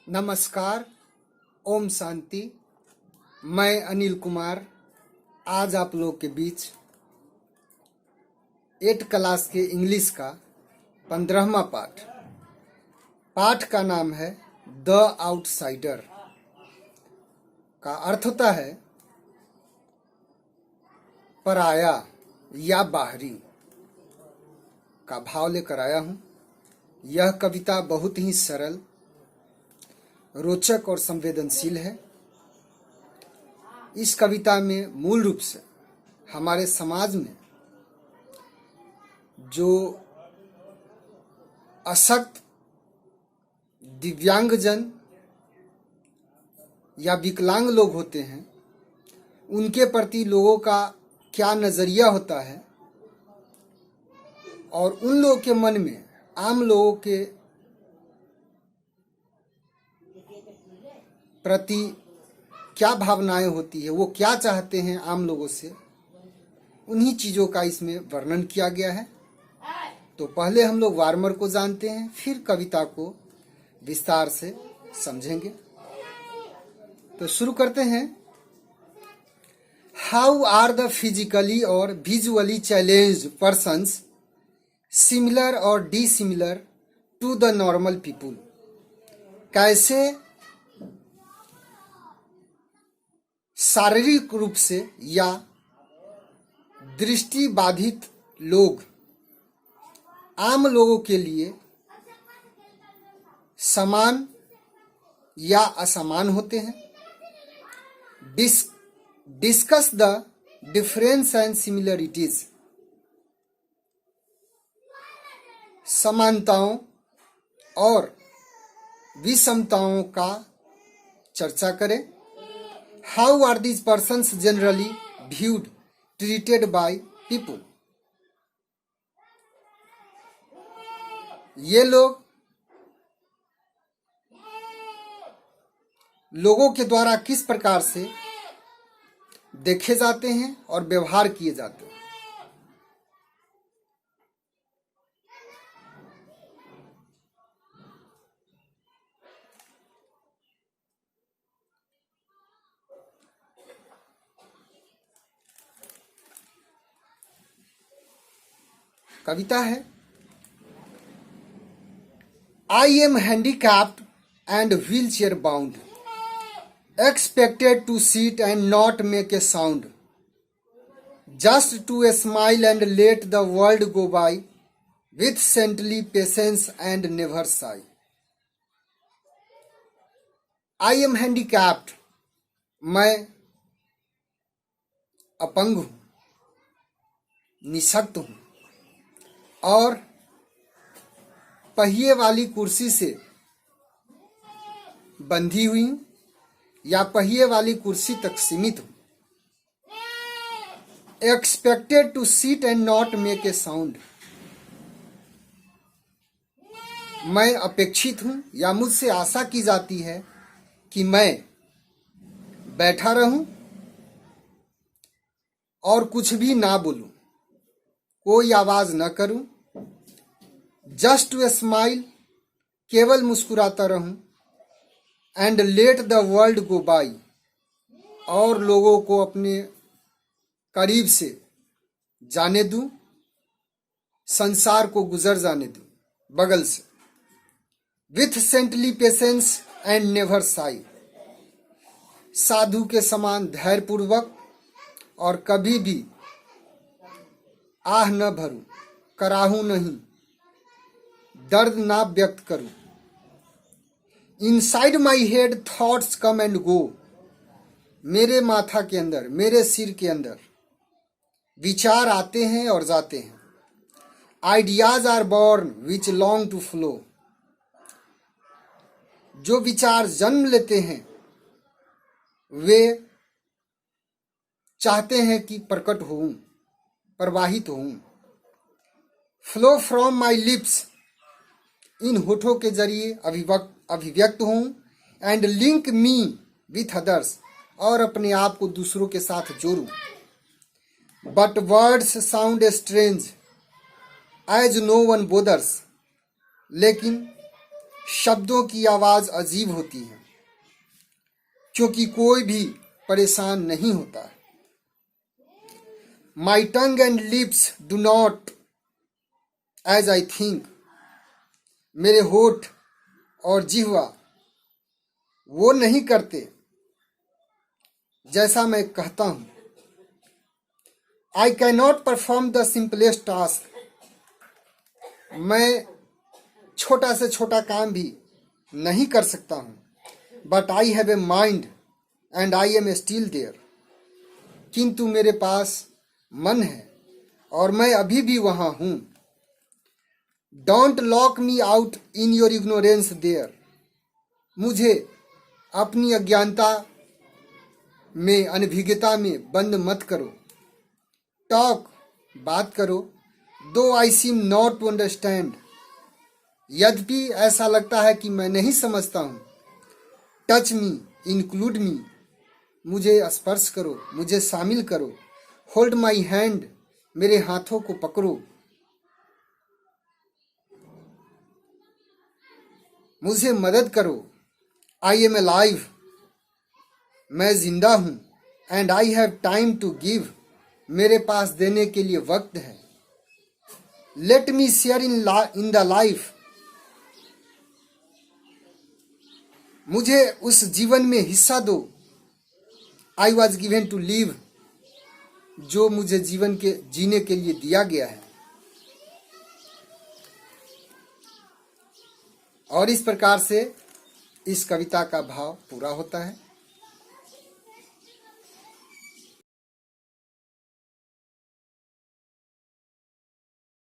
नमस्कार। ओम शांति। मैं अनिल कुमार आज आप लोग के बीच 8 क्लास के इंग्लिश का 15वां पाठ का नाम है द आउटसाइडर। का अर्थ होता है पराया या बाहरी। का भाव लेकर आया हूँ। यह कविता बहुत ही सरल, रोचक और संवेदनशील है। इस कविता में मूल रूप से हमारे समाज में जो अशक्त, दिव्यांगजन या विकलांग लोग होते हैं, उनके प्रति लोगों का क्या नजरिया होता है और उन लोगों के मन में आम लोगों के प्रति क्या भावनाएं होती है, वो क्या चाहते हैं आम लोगों से, उन्हीं चीज़ों का इसमें वर्णन किया गया है। तो पहले हम लोग वार्मर को जानते हैं, फिर कविता को विस्तार से समझेंगे। तो शुरू करते हैं। हाउ आर द फिजिकली और विजुअली चैलेंज्ड पर्सन्स सिमिलर और dissimilar to the normal people. कैसे शारीरिक रूप से या दृष्टि बाधित लोग आम लोगों के लिए समान या असमान होते हैं। Discuss the difference and similarities. समानताओं और विषमताओं का चर्चा करें। How are these persons generally viewed, treated by people? ये लोगों के द्वारा किस प्रकार से देखे जाते हैं और व्यवहार किए जाते हैं। कविता है। I am handicapped and wheel chair bound, expected to sit and not make a sound, just to a smile and let the world go by, with saintly patience and never sigh. I am handicapped, मैं अपंग हूं, निःशक्त हूं और पहिए वाली कुर्सी से बंधी हुई हूं या पहिए वाली कुर्सी तक सीमित हूं। Expected to sit and not make a sound, मैं अपेक्षित हूं या मुझसे आशा की जाती है कि मैं बैठा रहूं और कुछ भी ना बोलूं, कोई आवाज न करूं। जस्ट टू स्माइल, केवल मुस्कुराता रहूं। And let the world go by, और लोगों को अपने करीब से जाने दूं, संसार को गुजर जाने दूं बगल से। With saintly patience and never sigh, साधु के समान धैर्यपूर्वक और कभी भी आह न भरूं, कराहूं नहीं, दर्द ना व्यक्त करूं। Inside my head thoughts come and go, मेरे माथा के अंदर, मेरे सिर के अंदर विचार आते हैं और जाते हैं। Ideas are born which long to flow, जो विचार जन्म लेते हैं वे चाहते हैं कि प्रकट होऊं, प्रवाहित होऊं। फ्लो फ्रॉम माई लिप्स, इन होठों के जरिए अभिव्यक्त हूं। And link me with others, और अपने आप को दूसरों के साथ जोड़ूं। But words sound strange as no one bothers, लेकिन शब्दों की आवाज अजीब होती है, क्योंकि कोई भी परेशान नहीं होता। My tongue and lips do not as I think. मेरे होठ और जिह्वा वो नहीं करते जैसा मैं कहता हूं। I can not perform the simplest task. मैं छोटा से छोटा काम भी नहीं कर सकता हूं। But I have a mind and I am still there. किंतु मेरे पास मन है और मैं अभी भी वहां हूं। Don't lock me out in your ignorance there. मुझे अपनी अज्ञानता में, अनभिज्ञता में बंद मत करो। टॉक, बात करो, दो आई सीम नॉट टू अंडरस्टैंड। यद्यपि ऐसा लगता है कि मैं नहीं समझता हूं। टच मी, इंक्लूड मी। मुझे स्पर्श करो, मुझे शामिल करो। होल्ड माई हैंड, मेरे हाथों को पकड़ो। मुझे मदद करो। आई एम अलाइव, मैं जिंदा हूं। And I have time to give, मेरे पास देने के लिए वक्त है। Let me share in the life, मुझे उस जीवन में हिस्सा दो। I was given to live, जो मुझे जीवन के जीने के लिए दिया गया है। और इस प्रकार से इस कविता का भाव पूरा होता है।